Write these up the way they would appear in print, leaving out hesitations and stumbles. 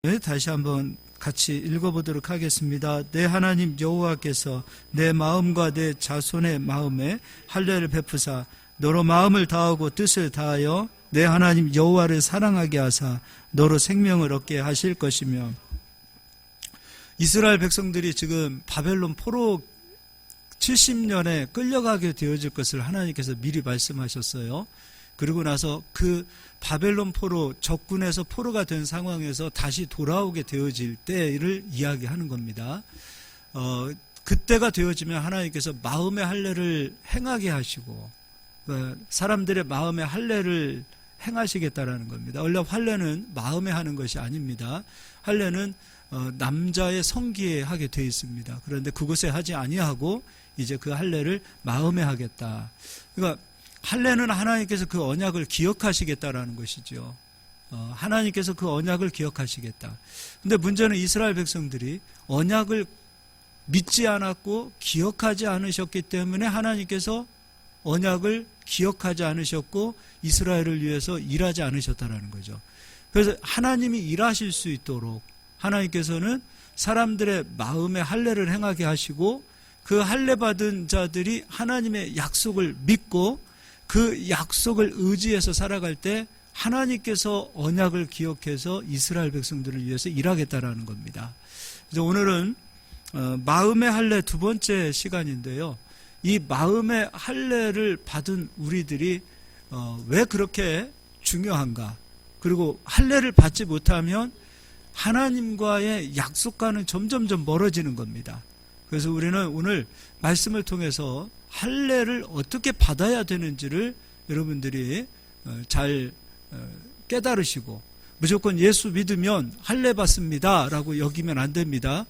네, 다시 한번 같이 읽어보도록 하겠습니다. 내 하나님 여호와께서 내 마음과 내 자손의 마음에 할례를 베푸사 너로 마음을 다하고 뜻을 다하여 내 하나님 여호와를 사랑하게 하사 너로 생명을 얻게 하실 것이며. 이스라엘 백성들이 지금 바벨론 포로 70년에 끌려가게 되어질 것을 하나님께서 미리 말씀하셨어요. 그리고 나서 그 바벨론 포로, 적군에서 포로가 된 상황에서 다시 돌아오게 되어질 때를 이야기하는 겁니다. 그때가 되어지면 하나님께서 마음의 할례를 행하게 하시고 사람들의 마음의 할례를 행하시겠다라는 겁니다. 원래 할례는 마음에 하는 것이 아닙니다. 할례는 남자의 성기에 하게 되어 있습니다. 그런데 그곳에 하지 아니하고 이제 그 할례를 마음에 하겠다. 그러니까 할례는 하나님께서 그 언약을 기억하시겠다라는 것이죠. 하나님께서 그 언약을 기억하시겠다. 근데 문제는 이스라엘 백성들이 언약을 믿지 않았고 기억하지 않으셨기 때문에 하나님께서 언약을 기억하지 않으셨고 이스라엘을 위해서 일하지 않으셨다라는 거죠. 그래서 하나님이 일하실 수 있도록 하나님께서는 사람들의 마음에 할례를 행하게 하시고 그 할례 받은 자들이 하나님의 약속을 믿고 그 약속을 의지해서 살아갈 때 하나님께서 언약을 기억해서 이스라엘 백성들을 위해서 일하겠다라는 겁니다. 그래서 오늘은 마음의 할례 두 번째 시간인데요. 이 마음의 할례를 받은 우리들이 왜 그렇게 중요한가? 그리고 할례를 받지 못하면 하나님과의 약속과는 점점점 멀어지는 겁니다. 그래서 우리는 오늘 말씀을 통해서 할례를 어떻게 받아야 되는지를 여러분들이 잘 깨달으시고 무조건 예수 믿으면 할례 받습니다 라고 여기면 안 됩니다.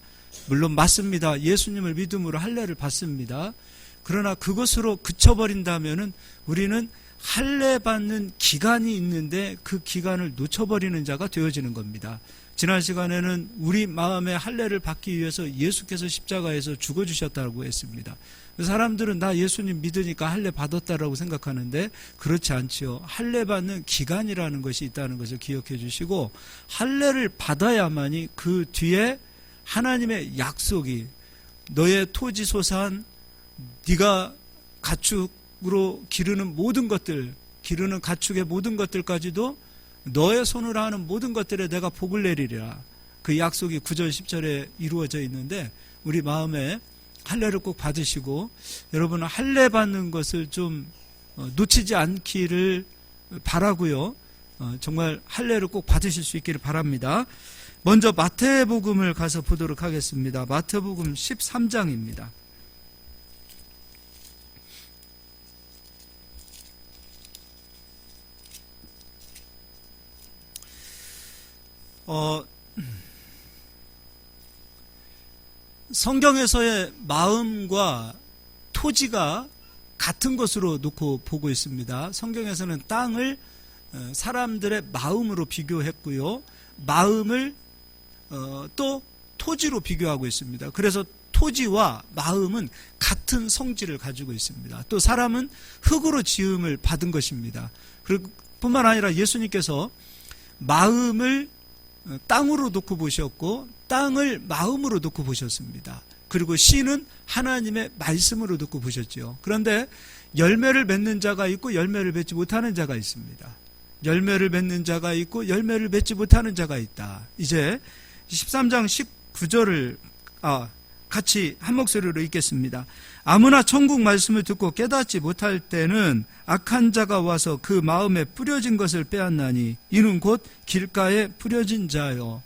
물론 맞습니다. 예수님을 믿음으로 할례를 받습니다. 그러나 그것으로 그쳐버린다면은 우리는 할례 받는 기간이 있는데 그 기간을 놓쳐버리는 자가 되어지는 겁니다. 지난 시간에는 우리 마음의 할례를 받기 위해서 예수께서 십자가에서 죽어주셨다고 했습니다. 사람들은 나 예수님 믿으니까 할례 받았다라고 생각하는데 그렇지 않지요. 할례 받는 기간이라는 것이 있다는 것을 기억해 주시고 할례를 받아야만이 그 뒤에 하나님의 약속이 너의 토지 소산 네가 가축으로 기르는 모든 것들 기르는 가축의 모든 것들까지도 너의 손으로 하는 모든 것들에 내가 복을 내리리라. 그 약속이 9절 10절에 이루어져 있는데 우리 마음에 할례를 꼭 받으시고 여러분은 할례 받는 것을 좀 놓치지 않기를 바라고요. 정말 할례를 꼭 받으실 수 있기를 바랍니다. 먼저 마태복음을 가서 보도록 하겠습니다. 마태복음 13장입니다. 성경에서의 마음과 토지가 같은 것으로 놓고 보고 있습니다. 성경에서는 땅을 사람들의 마음으로 비교했고요. 마음을 또 토지로 비교하고 있습니다. 그래서 토지와 마음은 같은 성질을 가지고 있습니다. 또 사람은 흙으로 지음을 받은 것입니다. 그리고 뿐만 아니라 예수님께서 마음을 땅으로 놓고 보셨고 땅을 마음으로 놓고 보셨습니다. 그리고 씨는 하나님의 말씀으로 놓고 보셨죠. 그런데 열매를 맺는 자가 있고 열매를 맺지 못하는 자가 있습니다. 열매를 맺는 자가 있고 열매를 맺지 못하는 자가 있다. 이제 13장 19절을 같이 한 목소리로 읽겠습니다. 아무나 천국 말씀을 듣고 깨닫지 못할 때는 악한 자가 와서 그 마음에 뿌려진 것을 빼앗나니 이는 곧 길가에 뿌려진 자요.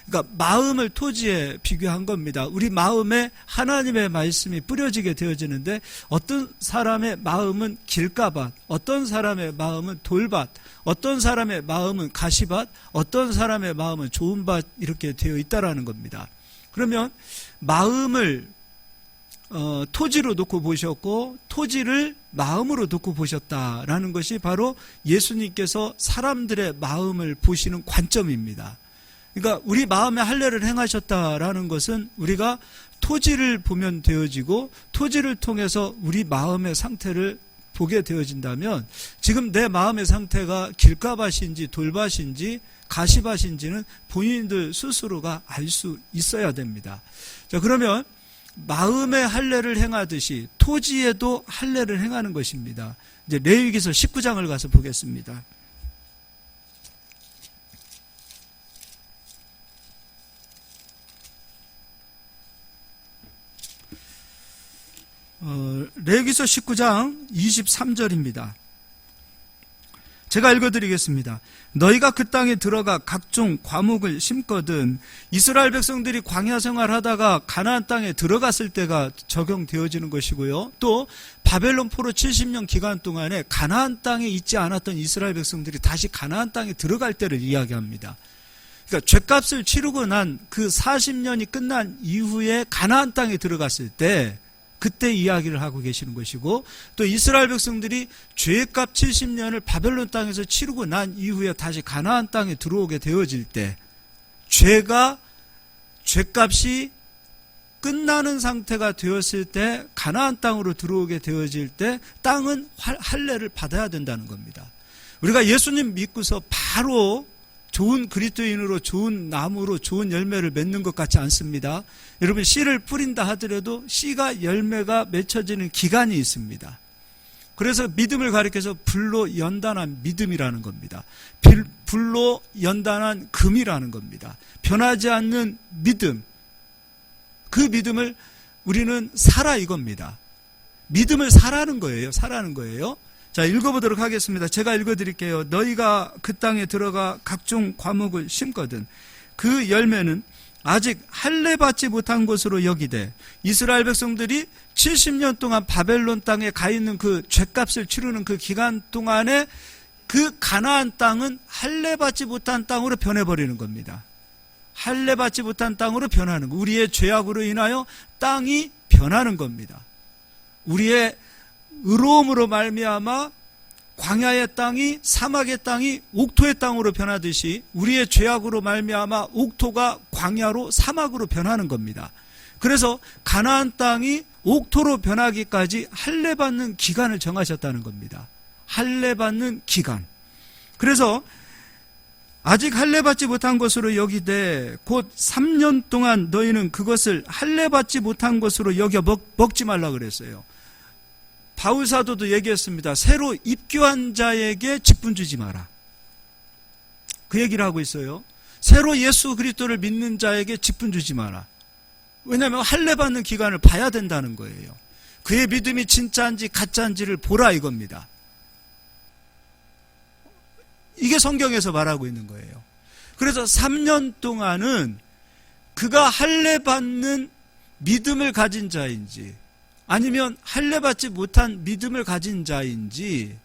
그러니까 마음을 토지에 비교한 겁니다. 우리 마음에 하나님의 말씀이 뿌려지게 되어지는데 어떤 사람의 마음은 길가밭, 어떤 사람의 마음은 돌밭, 어떤 사람의 마음은 가시밭, 어떤 사람의 마음은 좋은 밭 이렇게 되어 있다라는 겁니다. 그러면 마음을 토지로 놓고 보셨고 토지를 마음으로 놓고 보셨다라는 것이 바로 예수님께서 사람들의 마음을 보시는 관점입니다. 그러니까 우리 마음에 할례를 행하셨다라는 것은 우리가 토지를 보면 되어지고 토지를 통해서 우리 마음의 상태를 보게 되어진다면 지금 내 마음의 상태가 길가밭인지 돌밭인지 가시밭인지는 본인들 스스로가 알 수 있어야 됩니다. 자, 그러면 마음의 할례를 행하듯이 토지에도 할례를 행하는 것입니다. 이제 레위기서 19장을 가서 보겠습니다. 레위기서 19장 23절입니다. 제가 읽어드리겠습니다. 너희가 그 땅에 들어가 각종 과목을 심거든. 이스라엘 백성들이 광야 생활하다가 가나안 땅에 들어갔을 때가 적용되어지는 것이고요. 또 바벨론 포로 70년 기간 동안에 가나안 땅에 있지 않았던 이스라엘 백성들이 다시 가나안 땅에 들어갈 때를 이야기합니다. 그러니까 죗값을 치르고 난 그 40년이 끝난 이후에 가나안 땅에 들어갔을 때 그때 이야기를 하고 계시는 것이고, 또 이스라엘 백성들이 죄값 70년을 바벨론 땅에서 치르고 난 이후에 다시 가나안 땅에 들어오게 되어질 때, 죄값이 끝나는 상태가 되었을 때 가나안 땅으로 들어오게 되어질 때 땅은 할례를 받아야 된다는 겁니다. 우리가 예수님 믿고서 바로 좋은 그리스도인으로 좋은 나무로 좋은 열매를 맺는 것 같지 않습니다. 여러분, 씨를 뿌린다 하더라도 씨가 열매가 맺혀지는 기간이 있습니다. 그래서 믿음을 가리켜서 불로 연단한 믿음이라는 겁니다. 불로 연단한 금이라는 겁니다. 변하지 않는 믿음, 그 믿음을 우리는 사라 이겁니다. 믿음을 사라는 거예요. 사라는 거예요. 자, 읽어보도록 하겠습니다. 제가 읽어드릴게요. 너희가 그 땅에 들어가 각종 과목을 심거든 그 열매는 아직 할례 받지 못한 것으로 여기되, 이스라엘 백성들이 70년 동안 바벨론 땅에 가 있는 그 죗값을 치르는 그 기간 동안에 그 가나안 땅은 할례 받지 못한 땅으로 변해버리는 겁니다. 할례 받지 못한 땅으로 변하는 거. 우리의 죄악으로 인하여 땅이 변하는 겁니다. 우리의 의로움으로 말미암아 광야의 땅이, 사막의 땅이 옥토의 땅으로 변하듯이 우리의 죄악으로 말미암아 옥토가 광야로, 사막으로 변하는 겁니다. 그래서 가나안 땅이 옥토로 변하기까지 할례 받는 기간을 정하셨다는 겁니다. 할례 받는 기간. 그래서 아직 할례 받지 못한 것으로 여기되 곧 3년 동안 너희는 그것을 할례 받지 못한 것으로 여겨 먹지 말라 그랬어요. 바울 사도도 얘기했습니다. 새로 입교한 자에게 직분 주지 마라. 그 얘기를 하고 있어요. 새로 예수 그리스도를 믿는 자에게 직분 주지 마라. 왜냐하면 할례 받는 기간을 봐야 된다는 거예요. 그의 믿음이 진짜인지 가짜인지를 보라 이겁니다. 이게 성경에서 말하고 있는 거예요. 그래서 3년 동안은 그가 할례 받는 믿음을 가진 자인지 아니면 할례 받지 못한 믿음을 가진 자인지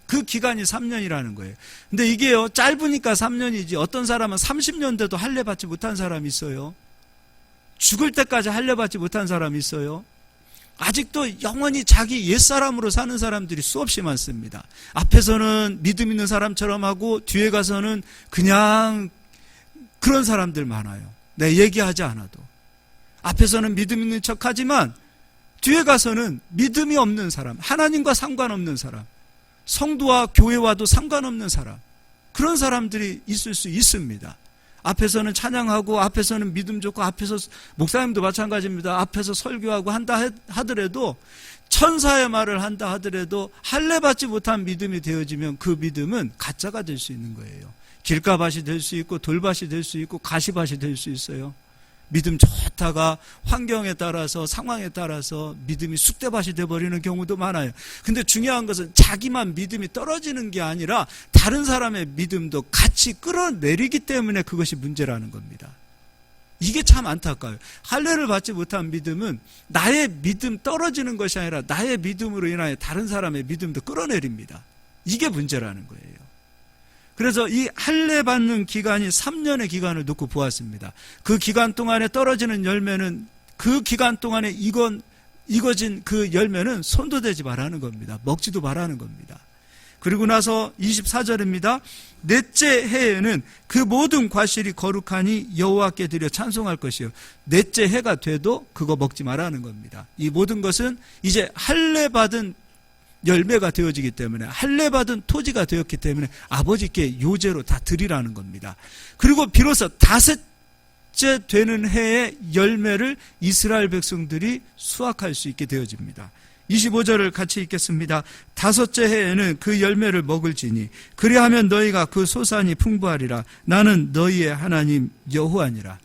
그 기간이 3년이라는 거예요. 근데 이게요, 짧으니까 3년이지 어떤 사람은 30년 돼도 할례 받지 못한 사람이 있어요. 죽을 때까지 할례 받지 못한 사람이 있어요. 아직도 영원히 자기 옛사람으로 사는 사람들이 수없이 많습니다. 앞에서는 믿음 있는 사람처럼 하고 뒤에 가서는 그냥 그런 사람들 많아요. 내 얘기하지 않아도. 앞에서는 믿음 있는 척하지만 뒤에 가서는 믿음이 없는 사람, 하나님과 상관없는 사람, 성도와 교회와도 상관없는 사람, 그런 사람들이 있을 수 있습니다. 앞에서는 찬양하고 앞에서는 믿음 좋고 앞에서 목사님도 마찬가지입니다. 앞에서 설교하고 한다 하더라도 천사의 말을 한다 하더라도 할례 받지 못한 믿음이 되어지면 그 믿음은 가짜가 될 수 있는 거예요. 길가밭이 될 수 있고 돌밭이 될 수 있고 가시밭이 될 수 있어요. 믿음 좋다가 환경에 따라서 상황에 따라서 믿음이 쑥대밭이 되어버리는 경우도 많아요. 근데 중요한 것은 자기만 믿음이 떨어지는 게 아니라 다른 사람의 믿음도 같이 끌어내리기 때문에 그것이 문제라는 겁니다. 이게 참 안타까워요. 할례를 받지 못한 믿음은 나의 믿음 떨어지는 것이 아니라 나의 믿음으로 인하여 다른 사람의 믿음도 끌어내립니다. 이게 문제라는 거예요. 그래서 이 할례 받는 기간이 3년의 기간을 놓고 보았습니다. 그 기간 동안에 떨어지는 열매는 그 기간 동안에 익어진 그 열매는 손도 대지 말라는 겁니다. 먹지도 말라는 겁니다. 그리고 나서 24절입니다. 넷째 해에는 그 모든 과실이 거룩하니 여호와께 드려 찬송할 것이요. 넷째 해가 돼도 그거 먹지 말라는 겁니다. 이 모든 것은 이제 할례 받은 열매가 되어지기 때문에, 할례받은 토지가 되었기 때문에 아버지께 요제로 다 드리라는 겁니다. 그리고 비로소 다섯째 되는 해의 열매를 이스라엘 백성들이 수확할 수 있게 되어집니다. 25절을 같이 읽겠습니다. 다섯째 해에는 그 열매를 먹을지니 그리하면 너희가 그 소산이 풍부하리라. 나는 너희의 하나님 여호와니라.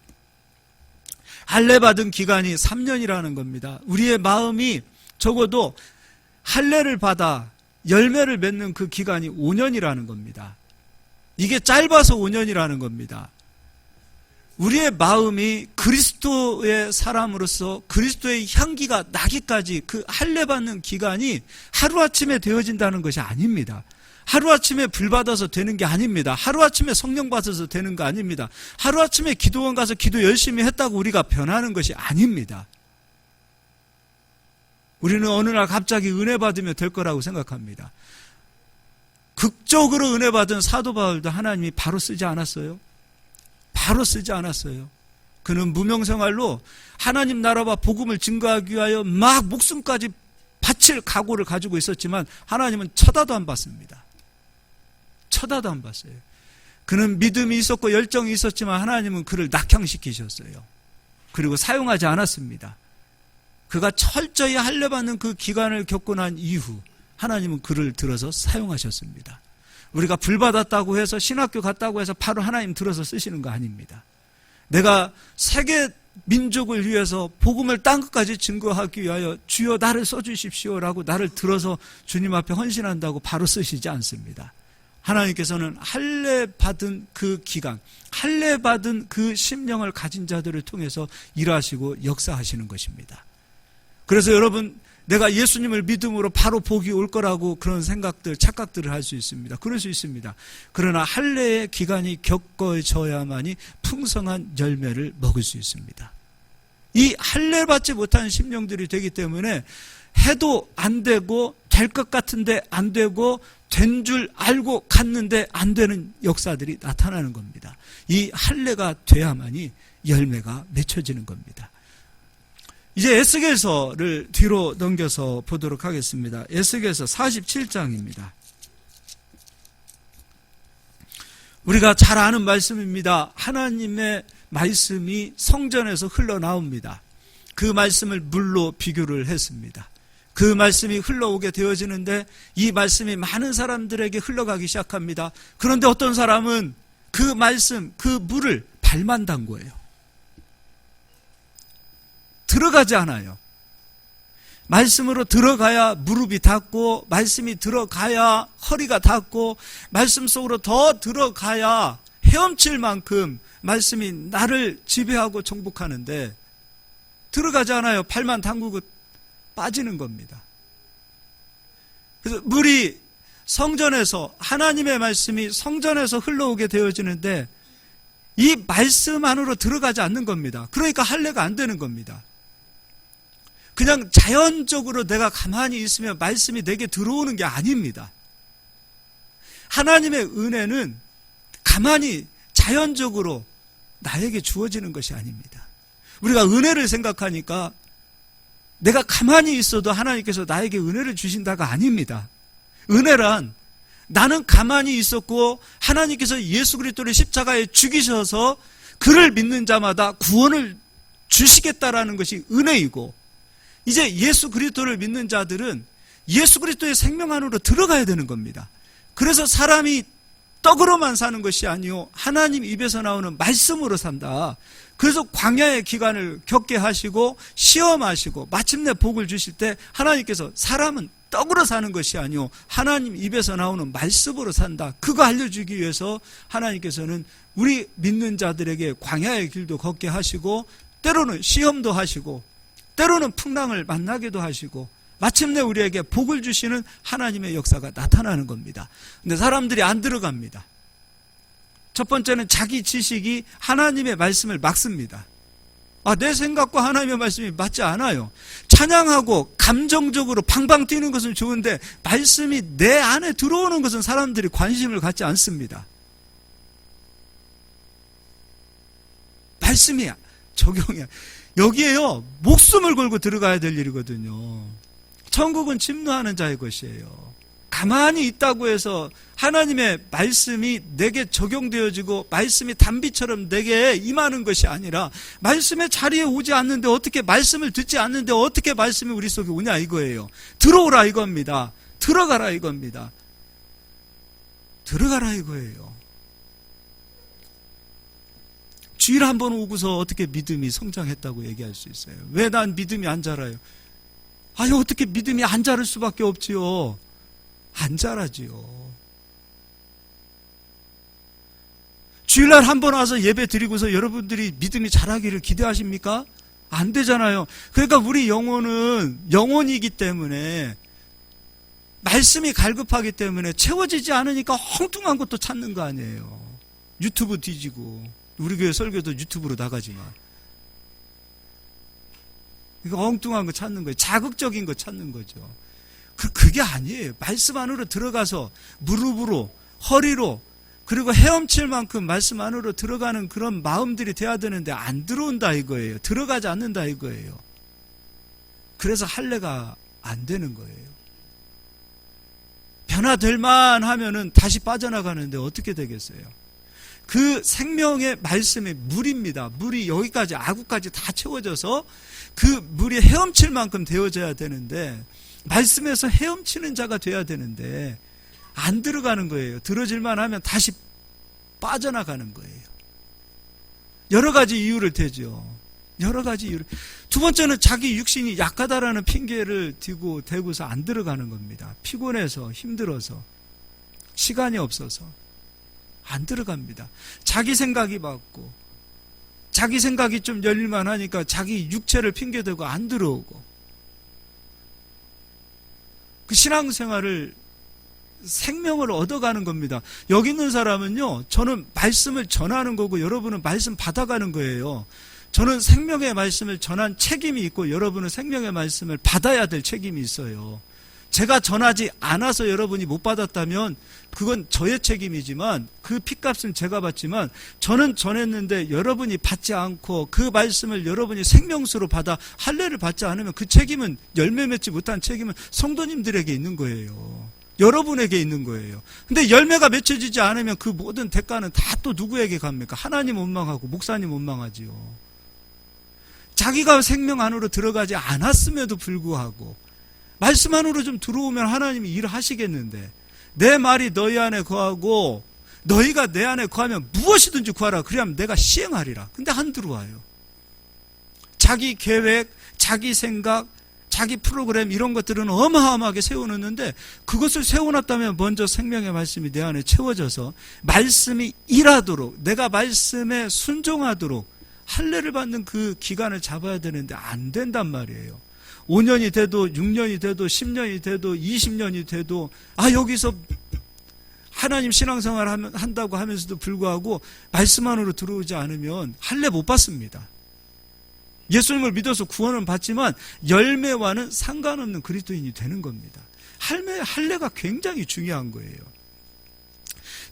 할례받은 기간이 3년이라는 겁니다. 우리의 마음이 적어도 할례를 받아 열매를 맺는 그 기간이 5년이라는 겁니다. 이게 짧아서 5년이라는 겁니다. 우리의 마음이 그리스도의 사람으로서 그리스도의 향기가 나기까지 그 할례받는 기간이 하루아침에 되어진다는 것이 아닙니다. 하루아침에 불 받아서 되는 게 아닙니다. 하루아침에 성령 받아서 되는 거 아닙니다. 하루아침에 기도원 가서 기도 열심히 했다고 우리가 변하는 것이 아닙니다. 우리는 어느 날 갑자기 은혜 받으면 될 거라고 생각합니다. 극적으로 은혜 받은 사도 바울도 하나님이 바로 쓰지 않았어요? 바로 쓰지 않았어요. 그는 무명생활로 하나님 나라와 복음을 증거하기 위하여 막 목숨까지 바칠 각오를 가지고 있었지만 하나님은 쳐다도 안 봤습니다. 쳐다도 안 봤어요. 그는 믿음이 있었고 열정이 있었지만 하나님은 그를 낙향시키셨어요. 그리고 사용하지 않았습니다. 그가 철저히 할례받는 그 기간을 겪고 난 이후 하나님은 그를 들어서 사용하셨습니다. 우리가 불 받았다고 해서 신학교 갔다고 해서 바로 하나님 들어서 쓰시는 거 아닙니다. 내가 세계 민족을 위해서 복음을 땅끝까지 증거하기 위하여 주여 나를 써주십시오라고 나를 들어서 주님 앞에 헌신한다고 바로 쓰시지 않습니다. 하나님께서는 할례받은 그 기간, 할례받은 그 심령을 가진 자들을 통해서 일하시고 역사하시는 것입니다. 그래서 여러분, 내가 예수님을 믿음으로 바로 복이 올 거라고 그런 생각들, 착각들을 할 수 있습니다. 그럴 수 있습니다. 그러나 할례의 기간이 겪어져야만이 풍성한 열매를 먹을 수 있습니다. 이 할례를 받지 못한 심령들이 되기 때문에 해도 안 되고 될 것 같은데 안 되고 된 줄 알고 갔는데 안 되는 역사들이 나타나는 겁니다. 이 할례가 돼야만이 열매가 맺혀지는 겁니다. 이제 에스겔서를 뒤로 넘겨서 보도록 하겠습니다. 에스겔서 47장입니다. 우리가 잘 아는 말씀입니다. 하나님의 말씀이 성전에서 흘러나옵니다. 그 말씀을 물로 비교를 했습니다. 그 말씀이 흘러오게 되어지는데 이 말씀이 많은 사람들에게 흘러가기 시작합니다. 그런데 어떤 사람은 그 말씀, 그 물을 발만 담궈요. 들어가지 않아요. 말씀으로 들어가야 무릎이 닿고, 말씀이 들어가야 허리가 닿고, 말씀 속으로 더 들어가야 헤엄칠 만큼 말씀이 나를 지배하고 정복하는데 들어가지 않아요. 발만 담그고 빠지는 겁니다. 그래서 물이 성전에서, 하나님의 말씀이 성전에서 흘러오게 되어지는데 이 말씀 안으로 들어가지 않는 겁니다. 그러니까 할례가 안 되는 겁니다. 그냥 자연적으로 내가 가만히 있으면 말씀이 내게 들어오는 게 아닙니다. 하나님의 은혜는 가만히 자연적으로 나에게 주어지는 것이 아닙니다. 우리가 은혜를 생각하니까 내가 가만히 있어도 하나님께서 나에게 은혜를 주신다가 아닙니다. 은혜란 나는 가만히 있었고 하나님께서 예수 그리스도를 십자가에 죽이셔서 그를 믿는 자마다 구원을 주시겠다라는 것이 은혜이고, 이제 예수 그리스도를 믿는 자들은 예수 그리스도의 생명 안으로 들어가야 되는 겁니다. 그래서 사람이 떡으로만 사는 것이 아니요 하나님 입에서 나오는 말씀으로 산다. 그래서 광야의 기간을 겪게 하시고 시험하시고 마침내 복을 주실 때 하나님께서 사람은 떡으로 사는 것이 아니요 하나님 입에서 나오는 말씀으로 산다. 그거 알려주기 위해서 하나님께서는 우리 믿는 자들에게 광야의 길도 걷게 하시고 때로는 시험도 하시고 때로는 풍랑을 만나기도 하시고 마침내 우리에게 복을 주시는 하나님의 역사가 나타나는 겁니다. 근데 사람들이 안 들어갑니다. 첫 번째는 자기 지식이 하나님의 말씀을 막습니다. 내 생각과 하나님의 말씀이 맞지 않아요. 찬양하고 감정적으로 팡팡 뛰는 것은 좋은데 말씀이 내 안에 들어오는 것은 사람들이 관심을 갖지 않습니다. 말씀이 적용이야. 여기에요 목숨을 걸고 들어가야 될 일이거든요. 천국은 침노하는 자의 것이에요. 가만히 있다고 해서 하나님의 말씀이 내게 적용되어지고 말씀이 단비처럼 내게 임하는 것이 아니라 말씀의 자리에 오지 않는데 어떻게 말씀을 듣지 않는데 어떻게 말씀이 우리 속에 오냐 이거예요. 들어오라 이겁니다. 들어가라 이겁니다. 들어가라 이거예요. 주일 한 번 오고서 어떻게 믿음이 성장했다고 얘기할 수 있어요? 왜 난 믿음이 안 자라요? 아유, 어떻게 믿음이 안 자랄 수밖에 없지요. 안 자라지요. 주일날 한 번 와서 예배 드리고서 여러분들이 믿음이 자라기를 기대하십니까? 안 되잖아요. 그러니까 우리 영혼은 영혼이기 때문에 말씀이 갈급하기 때문에 채워지지 않으니까 엉뚱한 것도 찾는 거 아니에요. 유튜브 뒤지고 우리 교회 설교도 유튜브로 나가지만 이거 엉뚱한 거 찾는 거예요. 자극적인 거 찾는 거죠. 그게 아니에요. 말씀 안으로 들어가서 무릎으로 허리로 그리고 헤엄칠 만큼 말씀 안으로 들어가는 그런 마음들이 돼야 되는데 안 들어온다 이거예요. 들어가지 않는다 이거예요. 그래서 할례가 안 되는 거예요. 변화될 만하면은 다시 빠져나가는데 어떻게 되겠어요? 그 생명의 말씀의 물입니다. 물이 여기까지 아구까지 다 채워져서 그 물이 헤엄칠 만큼 되어져야 되는데 말씀에서 헤엄치는 자가 돼야 되는데 안 들어가는 거예요. 들어질만 하면 다시 빠져나가는 거예요. 여러 가지 이유를 대죠. 여러 가지 이유를. 두 번째는 자기 육신이 약하다라는 핑계를 대고서 안 들어가는 겁니다. 피곤해서 힘들어서 시간이 없어서 안 들어갑니다. 자기 생각이 맞고 자기 생각이 좀 열릴만 하니까 자기 육체를 핑계대고 안 들어오고 그 신앙생활을 생명을 얻어가는 겁니다. 여기 있는 사람은요, 저는 말씀을 전하는 거고 여러분은 말씀 받아가는 거예요. 저는 생명의 말씀을 전한 책임이 있고 여러분은 생명의 말씀을 받아야 될 책임이 있어요. 제가 전하지 않아서 여러분이 못 받았다면 그건 저의 책임이지만 그 핏값은 제가 받지만 저는 전했는데 여러분이 받지 않고 그 말씀을 여러분이 생명수로 받아 할례를 받지 않으면 그 책임은 열매 맺지 못한 책임은 성도님들에게 있는 거예요. 여러분에게 있는 거예요. 근데 열매가 맺혀지지 않으면 그 모든 대가는 다 또 누구에게 갑니까? 하나님 원망하고 목사님 원망하지요. 자기가 생명 안으로 들어가지 않았음에도 불구하고 말씀 안으로 좀 들어오면 하나님이 일을 하시겠는데 내 말이 너희 안에 거하고 너희가 내 안에 거하면 무엇이든지 구하라. 그래야면 내가 시행하리라. 근데 안 들어와요. 자기 계획, 자기 생각, 자기 프로그램 이런 것들은 어마어마하게 세워놓는데 그것을 세워놨다면 먼저 생명의 말씀이 내 안에 채워져서 말씀이 일하도록 내가 말씀에 순종하도록 할례를 받는 그 기간을 잡아야 되는데 안 된단 말이에요. 5년이 돼도 6년이 돼도 10년이 돼도 20년이 돼도 여기서 하나님 신앙생활 한다고 하면서도 불구하고 말씀 안으로 들어오지 않으면 할례 못 받습니다. 예수님을 믿어서 구원은 받지만 열매와는 상관없는 그리스도인이 되는 겁니다. 할례가 굉장히 중요한 거예요.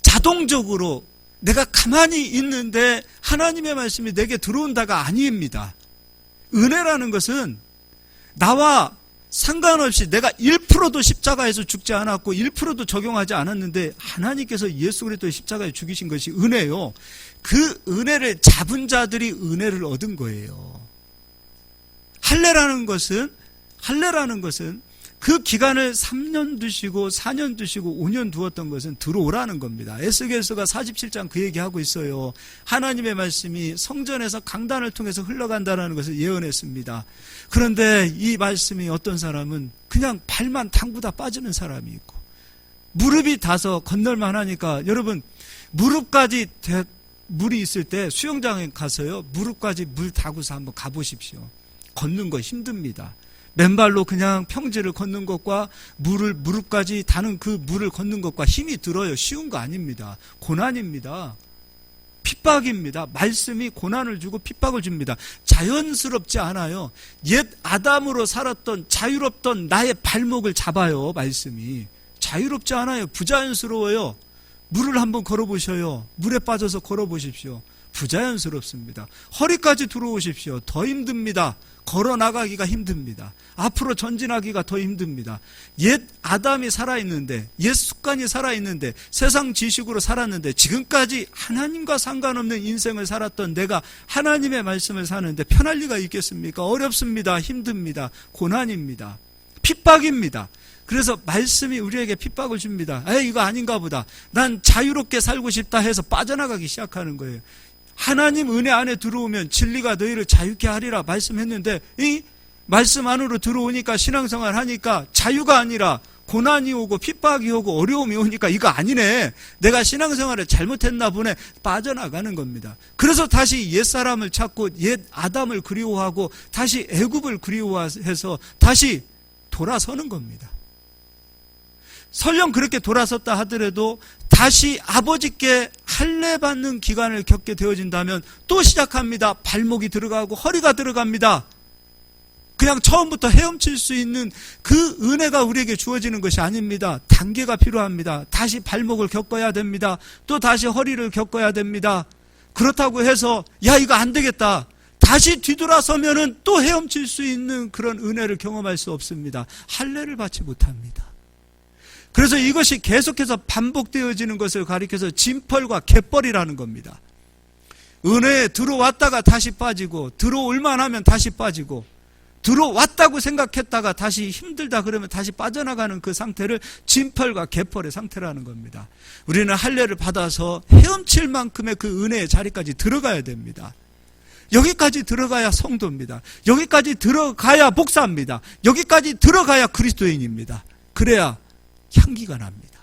자동적으로 내가 가만히 있는데 하나님의 말씀이 내게 들어온다가 아닙니다. 은혜라는 것은 나와 상관없이 내가 1%도 십자가에서 죽지 않았고 1%도 적용하지 않았는데 하나님께서 예수 그리스도의 십자가에 죽이신 것이 은혜요. 그 은혜를 잡은 자들이 은혜를 얻은 거예요. 할례라는 것은 그 기간을 3년 두시고 4년 두시고 5년 두었던 것은 들어오라는 겁니다. 에스겔서가 47장 그 얘기하고 있어요. 하나님의 말씀이 성전에서 강단을 통해서 흘러간다는 것을 예언했습니다. 그런데 이 말씀이 어떤 사람은 그냥 발만 담그다 빠지는 사람이 있고 무릎이 닿아서 건널만 하니까 여러분 무릎까지 물이 있을 때 수영장에 가서요 무릎까지 물 닿고서 한번 가보십시오. 걷는 거 힘듭니다. 맨발로 그냥 평지를 걷는 것과 무릎까지 닿는 그 물을 걷는 것과 힘이 들어요. 쉬운 거 아닙니다. 고난입니다. 핍박입니다. 말씀이 고난을 주고 핍박을 줍니다. 자연스럽지 않아요. 옛 아담으로 살았던 자유롭던 나의 발목을 잡아요. 말씀이 자유롭지 않아요. 부자연스러워요. 물을 한번 걸어보셔요. 물에 빠져서 걸어보십시오. 부자연스럽습니다. 허리까지 들어오십시오. 더 힘듭니다. 걸어 나가기가 힘듭니다. 앞으로 전진하기가 더 힘듭니다. 옛 아담이 살아있는데, 옛 습관이 살아있는데, 세상 지식으로 살았는데, 지금까지 하나님과 상관없는 인생을 살았던 내가 하나님의 말씀을 사는데 편할 리가 있겠습니까? 어렵습니다. 힘듭니다. 고난입니다. 핍박입니다. 그래서 말씀이 우리에게 핍박을 줍니다. 이거 아닌가 보다. 난 자유롭게 살고 싶다 해서 빠져나가기 시작하는 거예요. 하나님 은혜 안에 들어오면 진리가 너희를 자유케 하리라 말씀했는데, 이 말씀 안으로 들어오니까, 신앙생활 하니까 자유가 아니라 고난이 오고 핍박이 오고 어려움이 오니까 이거 아니네, 내가 신앙생활을 잘못했나 보네, 빠져나가는 겁니다. 그래서 다시 옛사람을 찾고 옛 아담을 그리워하고 다시 애굽을 그리워해서 다시 돌아서는 겁니다. 설령 그렇게 돌아섰다 하더라도 다시 아버지께 할례받는 기간을 겪게 되어진다면 또 시작합니다. 발목이 들어가고 허리가 들어갑니다. 그냥 처음부터 헤엄칠 수 있는 그 은혜가 우리에게 주어지는 것이 아닙니다. 단계가 필요합니다. 다시 발목을 겪어야 됩니다. 또 다시 허리를 겪어야 됩니다. 그렇다고 해서 야 이거 안 되겠다, 다시 뒤돌아서면은 또 헤엄칠 수 있는 그런 은혜를 경험할 수 없습니다. 할례를 받지 못합니다. 그래서 이것이 계속해서 반복되어지는 것을 가리켜서 진펄과 갯벌이라는 겁니다. 은혜에 들어왔다가 다시 빠지고, 들어올만 하면 다시 빠지고, 들어왔다고 생각했다가 다시 힘들다 그러면 다시 빠져나가는 그 상태를 진펄과 갯벌의 상태라는 겁니다. 우리는 할례를 받아서 헤엄칠 만큼의 그 은혜의 자리까지 들어가야 됩니다. 여기까지 들어가야 성도입니다. 여기까지 들어가야 목사입니다. 여기까지 들어가야 그리스도인입니다. 그래야 향기가 납니다.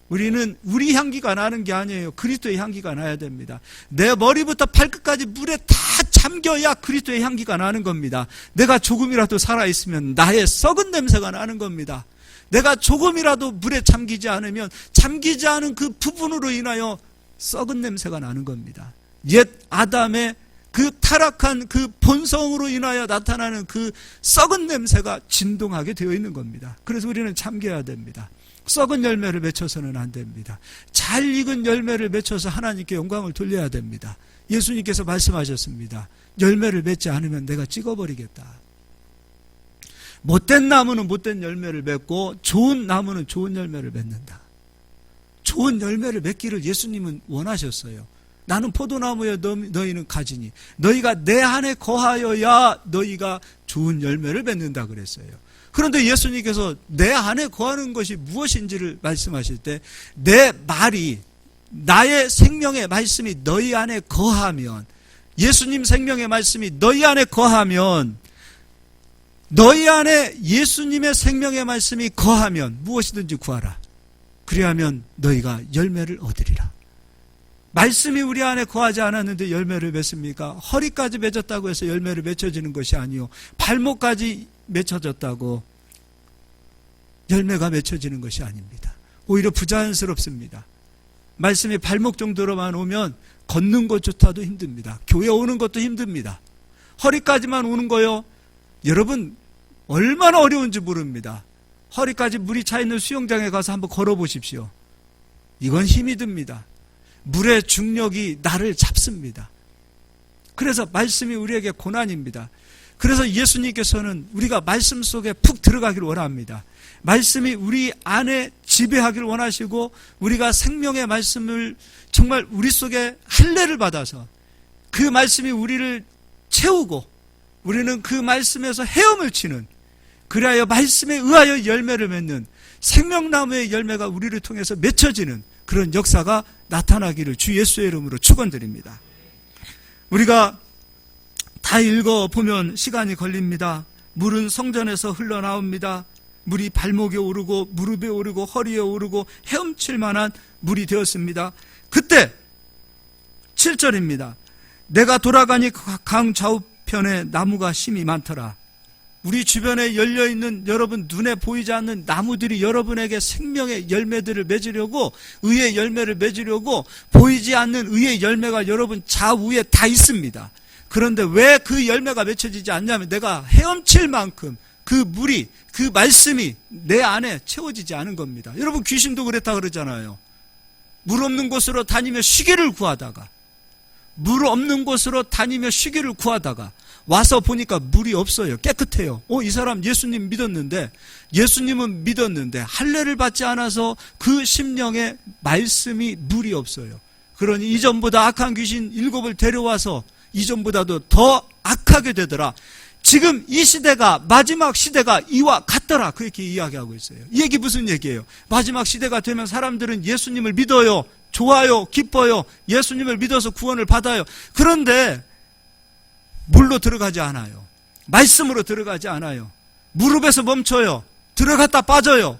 우리는 우리 향기가 나는 게 아니에요. 그리스도의 향기가 나야 됩니다. 내 머리부터 발끝까지 물에 다 잠겨야 그리스도의 향기가 나는 겁니다. 내가 조금이라도 살아있으면 나의 썩은 냄새가 나는 겁니다. 내가 조금이라도 물에 잠기지 않으면 잠기지 않은 그 부분으로 인하여 썩은 냄새가 나는 겁니다. 옛 아담의 그 타락한 그 본성으로 인하여 나타나는 그 썩은 냄새가 진동하게 되어 있는 겁니다. 그래서 우리는 잠겨야 됩니다. 썩은 열매를 맺혀서는 안 됩니다. 잘 익은 열매를 맺혀서 하나님께 영광을 돌려야 됩니다. 예수님께서 말씀하셨습니다. 열매를 맺지 않으면 내가 찍어버리겠다. 못된 나무는 못된 열매를 맺고 좋은 나무는 좋은 열매를 맺는다. 좋은 열매를 맺기를 예수님은 원하셨어요. 나는 포도나무여 너희는 가지니 너희가 내 안에 거하여야 너희가 좋은 열매를 맺는다 그랬어요. 그런데 예수님께서 내 안에 거하는 것이 무엇인지를 말씀하실 때, 내 말이, 나의 생명의 말씀이 너희 안에 거하면, 예수님 생명의 말씀이 너희 안에 거하면, 너희 안에 예수님의 생명의 말씀이 거하면 무엇이든지 구하라. 그리하면 너희가 열매를 얻으리라. 말씀이 우리 안에 거하지 않았는데 열매를 맺습니까? 허리까지 맺었다고 해서 열매를 맺혀지는 것이 아니요, 발목까지 맺혀졌다고 열매가 맺혀지는 것이 아닙니다. 오히려 부자연스럽습니다. 말씀이 발목 정도로만 오면 걷는 것조차도 힘듭니다. 교회 오는 것도 힘듭니다. 허리까지만 오는 거요, 여러분 얼마나 어려운지 모릅니다. 허리까지 물이 차 있는 수영장에 가서 한번 걸어보십시오. 이건 힘이 듭니다. 물의 중력이 나를 잡습니다. 그래서 말씀이 우리에게 고난입니다. 그래서 예수님께서는 우리가 말씀 속에 푹 들어가기를 원합니다. 말씀이 우리 안에 지배하기를 원하시고, 우리가 생명의 말씀을 정말 우리 속에 할례를 받아서 그 말씀이 우리를 채우고 우리는 그 말씀에서 헤엄을 치는, 그리하여 말씀에 의하여 열매를 맺는 생명나무의 열매가 우리를 통해서 맺혀지는 그런 역사가 나타나기를 주 예수의 이름으로 축원드립니다. 우리가 다 읽어보면 시간이 걸립니다. 물은 성전에서 흘러나옵니다. 물이 발목에 오르고 무릎에 오르고 허리에 오르고 헤엄칠 만한 물이 되었습니다. 그때 7절입니다. 내가 돌아가니 강 좌우편에 나무가 심이 많더라. 우리 주변에 열려있는 여러분 눈에 보이지 않는 나무들이 여러분에게 생명의 열매들을 맺으려고, 의의 열매를 맺으려고 보이지 않는 의의 열매가 여러분 좌우에 다 있습니다. 그런데 왜 그 열매가 맺혀지지 않냐면, 내가 헤엄칠 만큼 그 물이, 그 말씀이 내 안에 채워지지 않은 겁니다. 여러분 귀신도 그랬다 그러잖아요. 물 없는 곳으로 다니며 시계를 구하다가, 물 없는 곳으로 다니며 쉬기를 구하다가 와서 보니까 물이 없어요. 깨끗해요. 이 사람 예수님 믿었는데, 예수님은 믿었는데 할례를 받지 않아서 그 심령에 말씀이 물이 없어요. 그러니 이전보다 악한 귀신 7을 데려와서 이전보다도 더 악하게 되더라. 지금 이 시대가, 마지막 시대가 이와 같더라. 그렇게 이야기하고 있어요. 이 얘기 무슨 얘기예요? 마지막 시대가 되면 사람들은 예수님을 믿어요. 좋아요. 기뻐요. 예수님을 믿어서 구원을 받아요. 그런데 물로 들어가지 않아요. 말씀으로 들어가지 않아요. 무릎에서 멈춰요. 들어갔다 빠져요.